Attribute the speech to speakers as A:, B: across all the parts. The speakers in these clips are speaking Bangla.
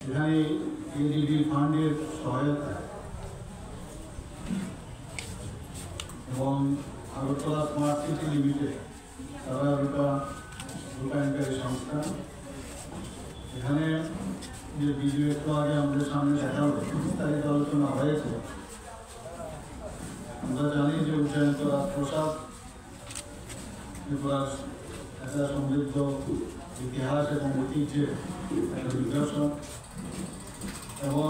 A: এখানে এডিবি ফান্ডের সহায়তা এবং আগরতলা স্মার্ট সিটি লিমিটেড তারা রূপায়ণকারী সংস্থা। এখানে যে ভিডিও একটু আগে আমাদের সামনে দেখা হলো, বিস্তারিত আলোচনা হয়েছে। আমরা জানি যে উচ্চায়িত রাজপ্রসাদ ত্রিপুরার একটা সমৃদ্ধ ইতিহাস এবং ঐতিহ্যের একটা নিদর্শন, এবং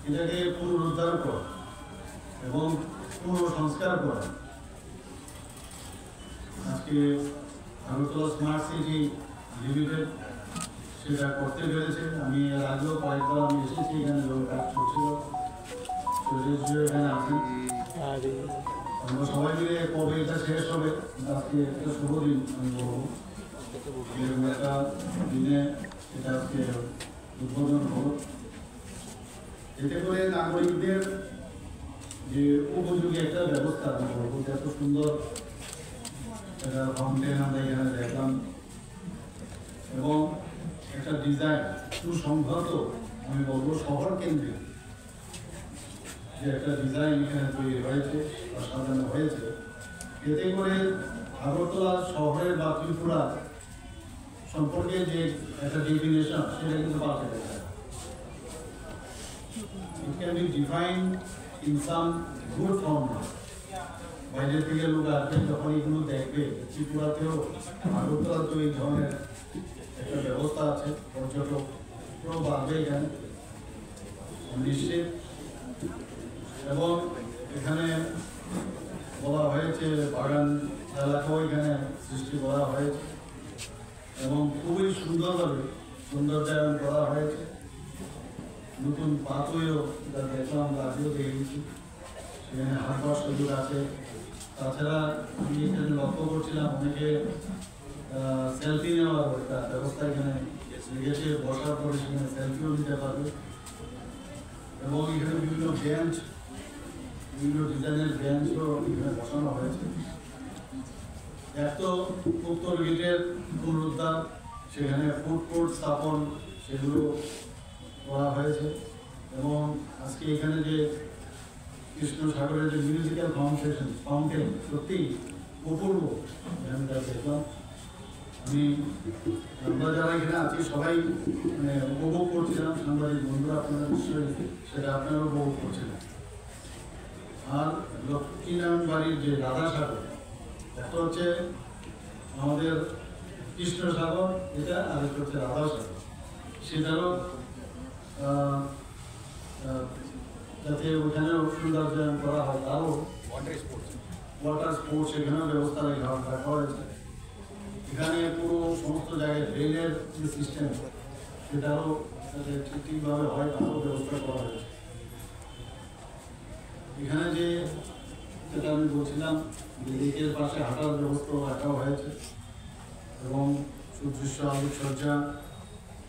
A: এটাকে পুনরুদ্ধার করা এবং পুনঃসংস্কার করা আজকে আগরতলা স্মার্ট সিটি লিমিটেড সেটা করতে পেরেছে। আমি এর আগেও কয়েকবার আমি এসেছি, এখানে যখন কাজ চলছিল এখানে আসি। আমরা সবাই মিলে কবে এটা শেষ হবে, আজকে একটা শুভ দিন আমি বলবো। একটা দিনে এটা আজকে উদ্বোধন হলো। এতে করে নাগরিকদের যে উপযোগী একটা ব্যবস্থা আমি বলবো, এত সুন্দর একটা ফাউন্টেন আমরা এখানে দেখলাম, এবং একটা ডিজাইন সুসংহত আমি বলবো শহর কেন্দ্রিক যে একটা ডিজাইন এখানে তৈরি হয়েছে বা সাজানো হয়েছে, এতে করে আগরতলা শহরের বা ত্রিপুরা সম্পর্কে যে একটা ডেফিনেশন সেটা কিন্তু পাল্টে গেছে। It can be defined in some good form. বাইরে থেকে লোক আসবে, যখন এগুলো দেখবে ত্রিপুরাতেও আগরতলাতেও এই ধরনের একটা ব্যবস্থা আছে, পর্যটক পুরো বাড়বে এখানে নিশ্চিত। এবং এখানে বলা হয়েছে বাগান এলাকাও এখানে সৃষ্টি করা হয়েছে এবং খুবই সুন্দরভাবে সৌন্দর্যায়ন করা হয়েছে। নতুন পাথরেও দেখলাম, আমরা আগেও দেখেছি, সেখানে হাঁটবার সুযোগ আছে। তাছাড়া আমি এখানে লক্ষ্য করছিলাম অনেকে সেলফি নেওয়ার একটা ব্যবস্থা এখানে লেগেছে, বসার পরে সেখানে সেলফিও নিতে পারবে। এবং এখানে বিভিন্ন বেঞ্চ, বিভিন্ন ডিজাইনের বেঞ্চও এখানে বসানো হয়েছে। এক তো উত্তর গেটের পুনরুদ্ধার, সেখানে ফুড কোর্ট স্থাপন সেগুলো করা হয়েছে। এবং আজকে এখানে যে কৃষ্ণ সাগরের যে মিউজিক্যাল ফাউন্টেন সত্যি অপূর্ব, আমি তা দেখলাম। আমরা যারা এখানে আছি সবাই মানে উপভোগ করছিলাম, সাংবাদিক বন্ধুরা আপনারা নিশ্চয়ই সেটা আপনারা উপভোগ করছিলেন। আর লক্ষ্মীনারায়ণ বাড়ির যে রাধা সাগর, একটা হচ্ছে আমাদের কৃষ্ণ সাগর এটা, আর একটা হচ্ছে রাধা সাগর, সেটারও যাতে ওখানেও সৌন্দর্যায়ন করা হয়, তারও ওয়াটার স্পোর্টস এখানেও ব্যবস্থা রাখা হয়েছে। এখানে পুরো সমস্ত জায়গায় রেলের যে সিস্টেম সেটারও ঠিকভাবে হয়, তারও ব্যবস্থা করা হয়েছে। এখানে যেটা আমি বলছিলাম যে লেকের পাশে হাঁটার ব্যবস্থা রাখা হয়েছে এবং সুদৃশ্য আলোকসজ্জা,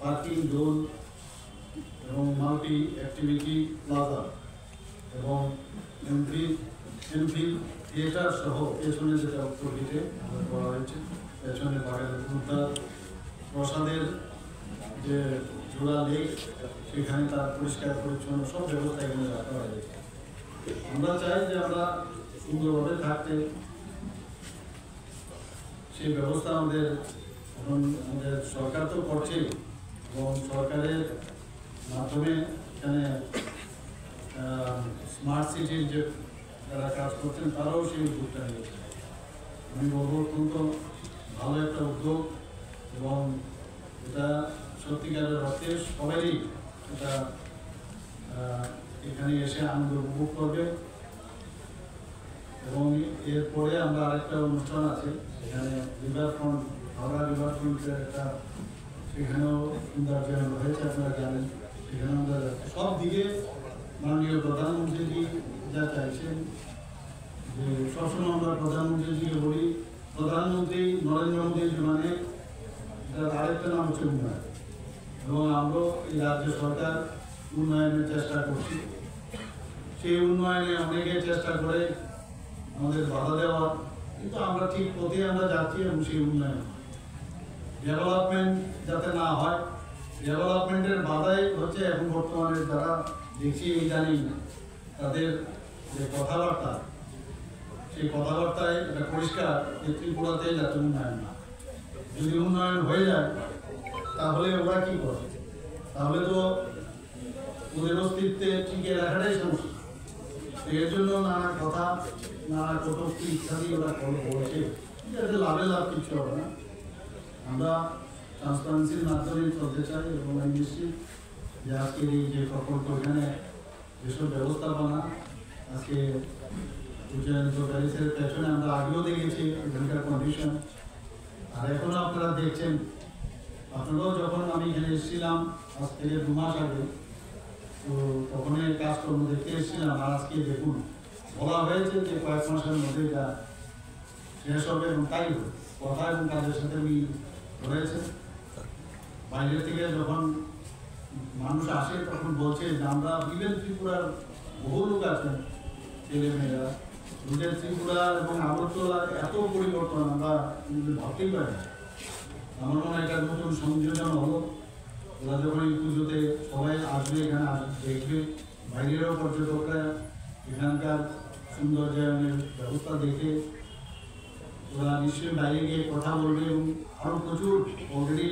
A: পার্কিং জোন এবং মাল্টি অ্যাক্টিভিটি প্লাজা এবং এমফিল থিয়েটার সহ পেছনে যেটা উত্তর দিকে করা হয়েছে, পেছনে বাগানের উদ্ধার, প্রসাদের যে ঝোলা লেক সেখানে তার পরিষ্কার পরিচ্ছন্ন সব ব্যবস্থা এখানে রাখা হয়েছে। আমরা চাই যে আমরা সুন্দরভাবে থাকতে, সেই ব্যবস্থা আমাদের সরকার তো করছে এবং সরকারের মাধ্যমে এখানে স্মার্ট সিটির যে যারা কাজ করছেন তারাও সেই উদ্যোগটা নিয়েছে। আমি বলবো অত্যন্ত ভালো একটা উদ্যোগ এবং এটা সত্যিকারের অর্থে সবাই এটা এখানে এসে আনন্দ উপভোগ করবে। এবং এরপরে আমরা আরেকটা অনুষ্ঠান আছে এখানে রিভারফ্রন্ট, হাওড়া রিভারফ্রন্টের একটা, সেখানেও সৌন্দর্যায়ন হয়েছে আপনারা জানেন। সেখানে আমরা সব দিকে মাননীয় প্রধানমন্ত্রীজি যা চাইছেন যে সবসময় আমরা প্রধানমন্ত্রীজিকে বলি, প্রধানমন্ত্রী নরেন্দ্র মোদী মানে তার আরেকটা নাম হচ্ছে উন্নয়ন, এবং আমরা এই রাজ্য সরকার উন্নয়নের চেষ্টা করছি। সেই উন্নয়নে অনেকে চেষ্টা করে আমাদের বাধা দেওয়ার, কিন্তু আমরা ঠিক পথে আমরা যাচ্ছি এবং সেই উন্নয়ন ডেভেলপমেন্ট যাতে না হয়, ডেভেলপমেন্টের বাধাই হচ্ছে এখন বর্তমানে যারা দেখছি ইদানিং তাদের যে কথাবার্তা, সেই কথাবার্তায় এটা পরিষ্কার যে ত্রিপুরাতে যাতে উন্নয়ন না। যদি উন্নয়ন হয়ে যায় তাহলে ওরা কি করে? তাহলে তো ওদের অস্তিত্বে টিকে রাখাটাই সমস্যা। এর জন্য নানা কথা, নানা কটূক্তি ইত্যাদি ওরা বলছে, এতে লাভ কিছু হবে না। আমরা ট্রান্সপারেন্সির মাধ্যমে চলতে চাই এবং আমি নিশ্চিত যে আজকের এই যে প্রকল্প, এখানে যেসব ব্যবস্থাপনা আজকে প্যারিসের পেছনে আমরা আগেও দেখেছি এখানকার কন্ডিশন, আর এখনো আপনারা দেখছেন। আপনারাও যখন আমি এখানে এসেছিলাম আজ থেকে 2 মাস আগে, তো তখন এই কাজকর্ম দেখতে এসেছিলাম, আর আজকে দেখুন বলা হয়েছে যে কয়েক মাসের মধ্যে এটা শেষ হবে, এবং তাই কথা এবং কাজের সাথে মিল রয়েছে। বাইরে থেকে যখন মানুষ আসে তখন বলছে যে আমরা বিলেন ত্রিপুরার বহু লোক আছেন, ছেলেমেয়েরা, বিলেন ত্রিপুরা এবং আগরতলার এত পরিবর্তন আমরা ভাবতেই পারি। আমার মনে হয় এটা নতুন সংযোজন হলো। ওরা যখন এই পুজোতে সবাই আসবে, এখানে দেখবে, বাইরেরও পর্যটকরা এখানকার সৌন্দর্যায়নের ব্যবস্থা দেখে ওরা নিশ্চয়ই বাইরে গিয়ে কথা বলবে, এবং আরও প্রচুর অলরেডি